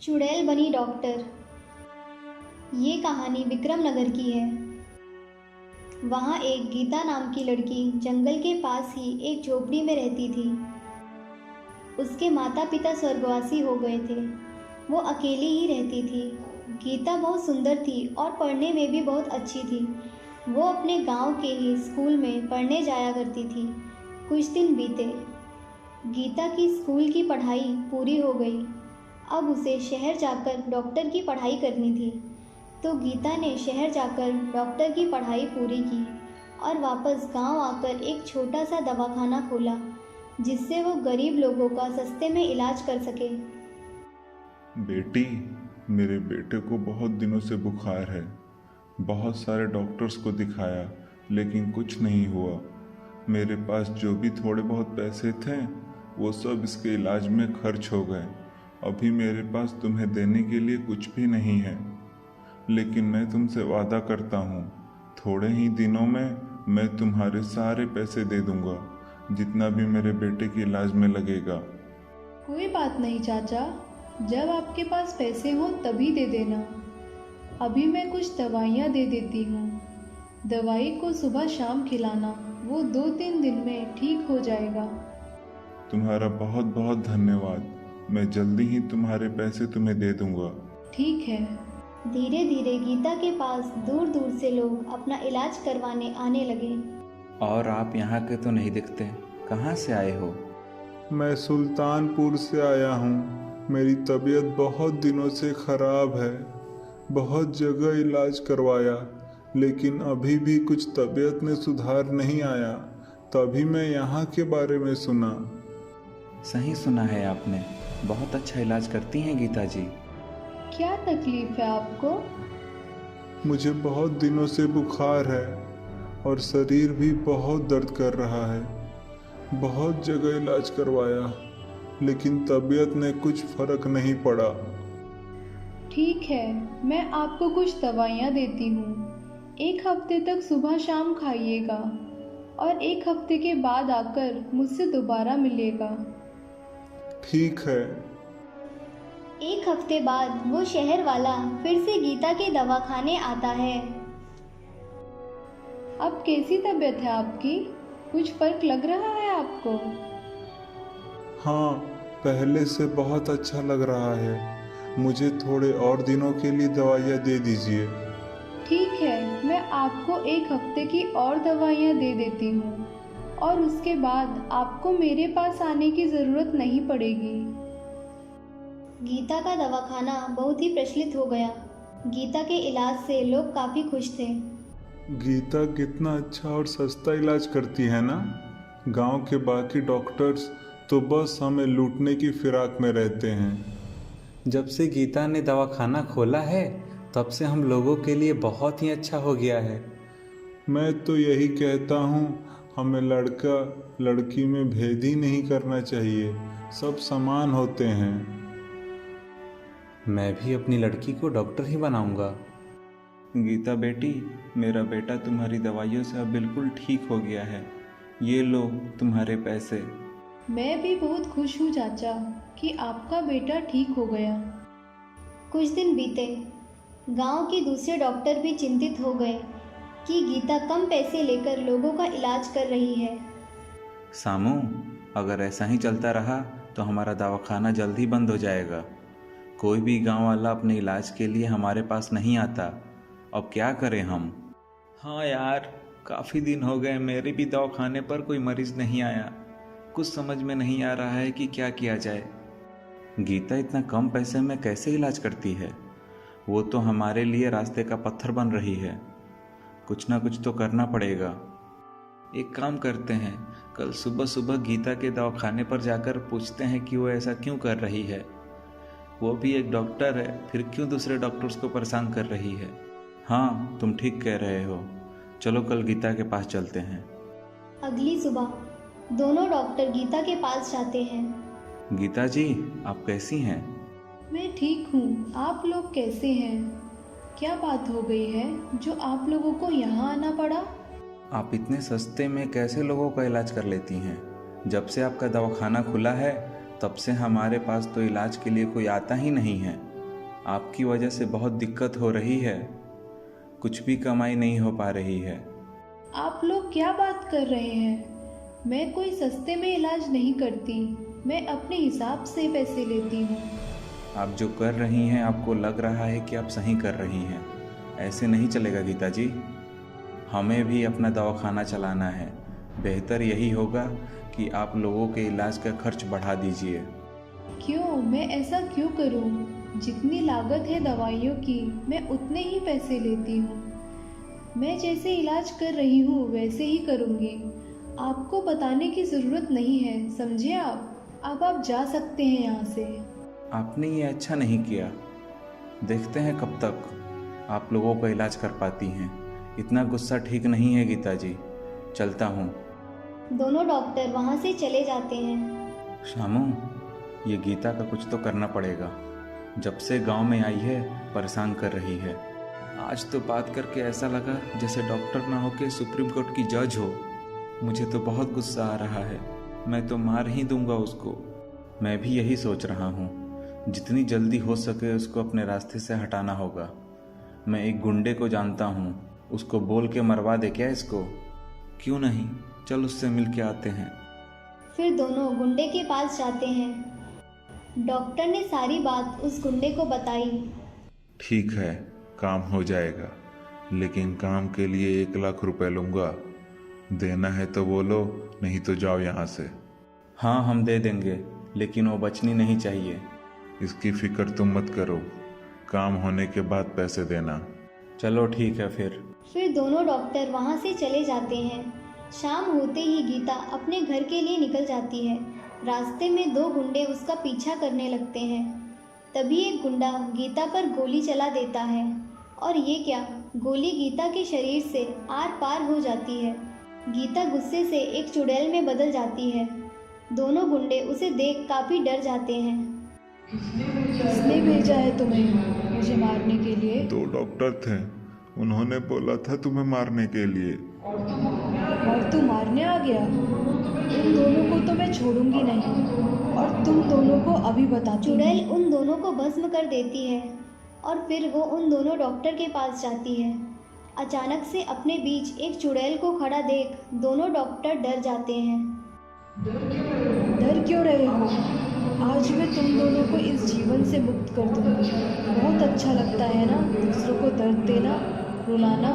चुड़ैल बनी डॉक्टर। ये कहानी विक्रम नगर की है। वहाँ एक गीता नाम की लड़की जंगल के पास ही एक झोपड़ी में रहती थी। उसके माता पिता स्वर्गवासी हो गए थे। वो अकेली ही रहती थी। गीता बहुत सुंदर थी और पढ़ने में भी बहुत अच्छी थी। वो अपने गांव के ही स्कूल में पढ़ने जाया करती थी। कुछ दिन बीते। गीता की स्कूल की पढ़ाई पूरी हो गई। अब उसे शहर जाकर डॉक्टर की पढ़ाई करनी थी। तो गीता ने शहर जाकर डॉक्टर की पढ़ाई पूरी की और वापस गांव आकर एक छोटा सा दवाखाना खोला, जिससे वो गरीब लोगों का सस्ते में इलाज कर सके। बेटी, मेरे बेटे को बहुत दिनों से बुखार है। बहुत सारे डॉक्टर्स को दिखाया लेकिन कुछ नहीं हुआ। मेरे पास जो भी थोड़े बहुत पैसे थे वो सब इसके इलाज में खर्च हो गए। अभी मेरे पास तुम्हें देने के लिए कुछ भी नहीं है, लेकिन मैं तुमसे वादा करता हूँ थोड़े ही दिनों में मैं तुम्हारे सारे पैसे दे दूंगा, जितना भी मेरे बेटे के इलाज में लगेगा। कोई बात नहीं चाचा, जब आपके पास पैसे हों तभी दे देना। अभी मैं कुछ दवाइयाँ दे देती हूँ। दवाई को सुबह शाम खिलाना, वो 2-3 दिन में ठीक हो जाएगा। तुम्हारा बहुत बहुत धन्यवाद। मैं जल्दी ही तुम्हारे पैसे तुम्हें दे दूंगा। ठीक है। धीरे धीरे गीता के पास दूर दूर से लोग अपना इलाज करवाने आने लगे। और आप यहाँ के तो नहीं दिखते, कहाँ से आए हो? मैं सुल्तानपुर से आया हूँ। मेरी तबीयत बहुत दिनों से खराब है। बहुत जगह इलाज करवाया लेकिन अभी भी कुछ तबीयत में सुधार नहीं आया। तभी मैं यहाँ के बारे में सुना। सही सुना है आपने, बहुत अच्छा इलाज करती हैं गीता जी। क्या तकलीफ है आपको? मुझे बहुत दिनों से बुखार है और शरीर भी बहुत दर्द कर रहा है। बहुत जगह इलाज करवाया लेकिन तबीयत में कुछ फर्क नहीं पड़ा। ठीक है, मैं आपको कुछ दवाइयाँ देती हूँ। 1 हफ्ते तक सुबह शाम खाइएगा और 1 हफ्ते के बाद आकर मुझसे दोबारा मिलिएगा। ठीक है। 1 हफ्ते बाद वो शहर वाला फिर से गीता के दवाखाने आता है। अब कैसी तबीयत है आपकी? कुछ फर्क लग रहा है आपको? हाँ, पहले से बहुत अच्छा लग रहा है। मुझे थोड़े और दिनों के लिए दवाइयाँ दे दीजिए। ठीक है, मैं आपको 1 हफ्ते की और दवाइयाँ दे देती हूँ और उसके बाद आपको मेरे पास आने की ज़रूरत नहीं पड़ेगी। गीता का दवाखाना बहुत ही प्रचलित हो गया। गीता के इलाज से लोग काफ़ी खुश थे। गीता कितना अच्छा और सस्ता इलाज करती है ना। गांव के बाकी डॉक्टर्स तो बस हमें लूटने की फिराक में रहते हैं। जब से गीता ने दवाखाना खोला है तब से हम लोगों के लिए बहुत ही अच्छा हो गया है। मैं तो यही कहता हूँ, हमें लड़का लड़की में भेद ही नहीं करना चाहिए। सब समान होते हैं। मैं भी अपनी लड़की को डॉक्टर ही बनाऊंगा। गीता बेटी, मेरा बेटा तुम्हारी दवाइयों से अब बिल्कुल ठीक हो गया है। ये लो तुम्हारे पैसे। मैं भी बहुत खुश हूँ चाचा कि आपका बेटा ठीक हो गया। कुछ दिन बीते। गांव के दूसरे डॉक्टर भी चिंतित हो गए कि गीता कम पैसे लेकर लोगों का इलाज कर रही है। सामू, अगर ऐसा ही चलता रहा तो हमारा दवाखाना जल्द ही बंद हो जाएगा। कोई भी गांव वाला अपने इलाज के लिए हमारे पास नहीं आता। अब क्या करें हम? हाँ यार, काफ़ी दिन हो गए मेरे भी दवाखाने पर कोई मरीज़ नहीं आया। कुछ समझ में नहीं आ रहा है कि क्या किया जाए। गीता इतना कम पैसे में कैसे इलाज करती है? वो तो हमारे लिए रास्ते का पत्थर बन रही है। कुछ ना कुछ तो करना पड़ेगा। एक काम करते हैं, कल सुबह सुबह गीता के दवाखाने पर जाकर पूछते हैं कि वो ऐसा क्यों कर रही है। वो भी एक डॉक्टर है, फिर क्यों दूसरे डॉक्टर्स को परेशान कर रही है। हाँ, तुम ठीक कह रहे हो। चलो कल गीता के पास चलते हैं। अगली सुबह दोनों डॉक्टर गीता के पास जाते हैं। गीता जी, आप कैसी हैं? मैं ठीक हूँ, आप लोग कैसे हैं? क्या बात हो गई है जो आप लोगों को यहाँ आना पड़ा? आप इतने सस्ते में कैसे लोगों का इलाज कर लेती हैं? जब से आपका दवाखाना खुला है तब से हमारे पास तो इलाज के लिए कोई आता ही नहीं है। आपकी वजह से बहुत दिक्कत हो रही है, कुछ भी कमाई नहीं हो पा रही है। आप लोग क्या बात कर रहे हैं? मैं कोई सस्ते में इलाज नहीं करती, मैं अपने हिसाब से पैसे लेती हूँ। आप जो कर रही हैं आपको लग रहा है कि आप सही कर रही हैं, ऐसे नहीं चलेगा गीता जी। हमें भी अपना दवाखाना चलाना है, बेहतर यही होगा कि आप लोगों के इलाज का खर्च बढ़ा दीजिए। क्यों? मैं ऐसा क्यों करूं? जितनी लागत है दवाइयों की मैं उतने ही पैसे लेती हूँ। मैं जैसे इलाज कर रही हूँ वैसे ही करूँगी। आपको बताने की ज़रूरत नहीं है, समझे आप? अब आप जा सकते हैं यहाँ से। आपने ये अच्छा नहीं किया। देखते हैं कब तक आप लोगों का इलाज कर पाती हैं। इतना गुस्सा ठीक नहीं है गीता जी, चलता हूँ। दोनों डॉक्टर वहाँ से चले जाते हैं। शामू, ये गीता का कुछ तो करना पड़ेगा। जब से गांव में आई है परेशान कर रही है। आज तो बात करके ऐसा लगा जैसे डॉक्टर ना होके सुप्रीम कोर्ट की जज हो। मुझे तो बहुत गुस्सा आ रहा है, मैं तो मार ही दूंगा उसको। मैं भी यही सोच रहा हूँ, जितनी जल्दी हो सके उसको अपने रास्ते से हटाना होगा। मैं एक गुंडे को जानता हूँ, उसको बोल के मरवा दे क्या इसको? क्यों नहीं, चल उससे मिल के आते हैं। फिर दोनों गुंडे के पास जाते हैं। डॉक्टर ने सारी बात उस गुंडे को बताई। ठीक है, काम हो जाएगा, लेकिन काम के लिए 1 लाख रुपए लूँगा। देना है तो बोलो, नहीं तो जाओ यहाँ से। हाँ, हम दे देंगे, लेकिन वो बचनी नहीं चाहिए। इसकी फिक्र तुम मत करो, काम होने के बाद पैसे देना। चलो ठीक है फिर। फिर दोनों डॉक्टर वहाँ से चले जाते हैं। शाम होते ही गीता अपने घर के लिए निकल जाती है। रास्ते में 2 गुंडे उसका पीछा करने लगते हैं। तभी एक गुंडा गीता पर गोली चला देता है, और ये क्या, गोली गीता के शरीर से आर पार हो जाती है। गीता गुस्से से एक चुड़ैल में बदल जाती है। दोनों गुंडे उसे देख काफ़ी डर जाते हैं। किसने भेजा है तुम्हें मुझे मारने के लिए? 2 डॉक्टर थे, उन्होंने बोला था तुम्हें मारने के लिए। और तू मारने आ गया? उन दोनों को तो मैं छोड़ूंगी नहीं, और तुम दोनों को अभी बताती हूँ। चुड़ैल उन दोनों को भस्म कर देती है, और फिर वो उन दोनों डॉक्टर के पास जाती है। अचानक से अपने बीच एक चुड़ैल को खड़ा देख दोनों डॉक्टर डर जाते हैं। डर क्यों रहे हो? आज मैं तुम दोनों को इस जीवन से मुक्त कर दूंगी। बहुत अच्छा लगता है ना दूसरों को दर्द देना, रुलाना।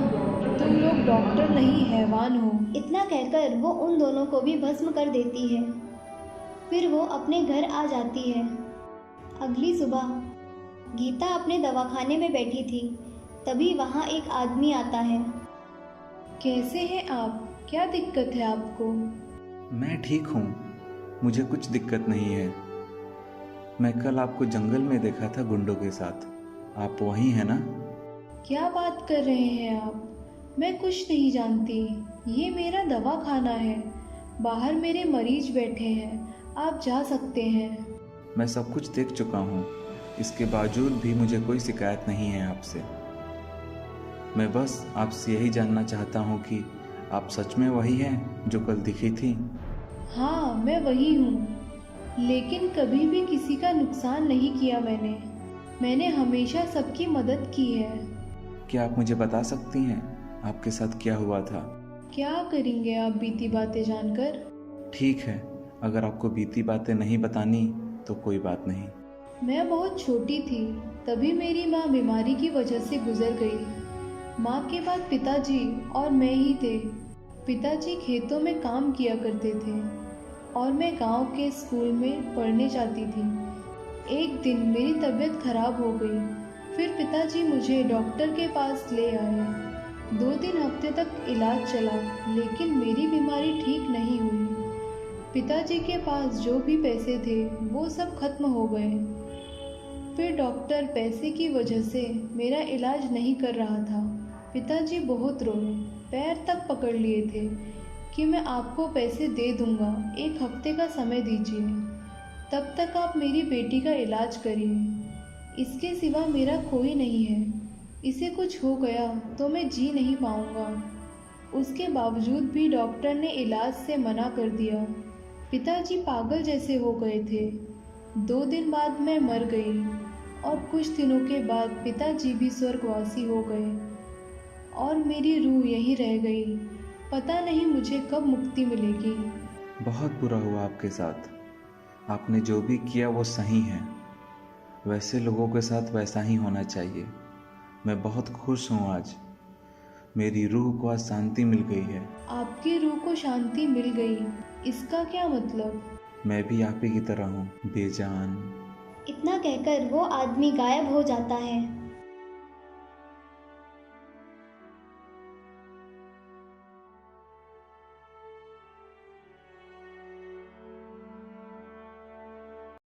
तुम लोग डॉक्टर नहीं हैवान हो। इतना कहकर वो उन दोनों को भी भस्म कर देती है। फिर वो अपने घर आ जाती है। अगली सुबह गीता अपने दवाखाने में बैठी थी। तभी वहाँ एक आदमी आता है। कैसे हैं आप? क्या दिक्कत है आपको? मैं ठीक हूँ, मुझे कुछ दिक्कत नहीं है। मैं कल आपको जंगल में देखा था गुंडों के साथ, आप वही हैं ना? क्या बात कर रहे हैं आप? मैं कुछ नहीं जानती। ये मेरा दवाखाना है, बाहर मेरे मरीज बैठे हैं, आप जा सकते हैं। मैं सब कुछ देख चुका हूँ, इसके बावजूद भी मुझे कोई शिकायत नहीं है आपसे। मैं बस आपसे यही जानना चाहता हूँ कि आप सच में वही हैं जो कल दिखी थी? हाँ, मैं वही हूँ, लेकिन कभी भी किसी का नुकसान नहीं किया मैंने हमेशा सबकी मदद की है। क्या आप मुझे बता सकती हैं आपके साथ क्या हुआ था? क्या करेंगे आप बीती बातें जानकर? ठीक है, अगर आपको बीती बातें नहीं बतानी तो कोई बात नहीं। मैं बहुत छोटी थी, तभी मेरी माँ बीमारी की वजह से गुजर गई। माँ के बाद पिताजी और मैं ही थे। पिताजी खेतों में काम किया करते थे और मैं गांव के स्कूल में पढ़ने जाती थी। एक दिन मेरी तबीयत खराब हो गई, फिर पिताजी मुझे डॉक्टर के पास ले आए। 2-3 हफ्ते तक इलाज चला, लेकिन मेरी बीमारी ठीक नहीं हुई। पिताजी के पास जो भी पैसे थे वो सब खत्म हो गए। फिर डॉक्टर पैसे की वजह से मेरा इलाज नहीं कर रहा था। पिताजी बहुत रोए, पैर तक पकड़ लिए थे कि मैं आपको पैसे दे दूंगा, 1 हफ्ते का समय दीजिए, तब तक आप मेरी बेटी का इलाज करिए। इसके सिवा मेरा कोई नहीं है, इसे कुछ हो गया तो मैं जी नहीं पाऊंगा। उसके बावजूद भी डॉक्टर ने इलाज से मना कर दिया। पिताजी पागल जैसे हो गए थे। 2 दिन बाद मैं मर गई और कुछ दिनों के बाद पिताजी भी स्वर्गवासी हो गए और मेरी रूह यहीं रह गई। पता नहीं मुझे कब मुक्ति मिलेगी। बहुत बुरा हुआ आपके साथ। आपने जो भी किया वो सही है। वैसे लोगों के साथ वैसा ही होना चाहिए। मैं बहुत खुश हूँ आज। मेरी रूह को आज शांति मिल गई है। आपकी रूह को शांति मिल गई, इसका क्या मतलब? मैं भी आप ही की तरह हूँ, बेजान। इतना कहकर वो आदमी गायब हो जाता है।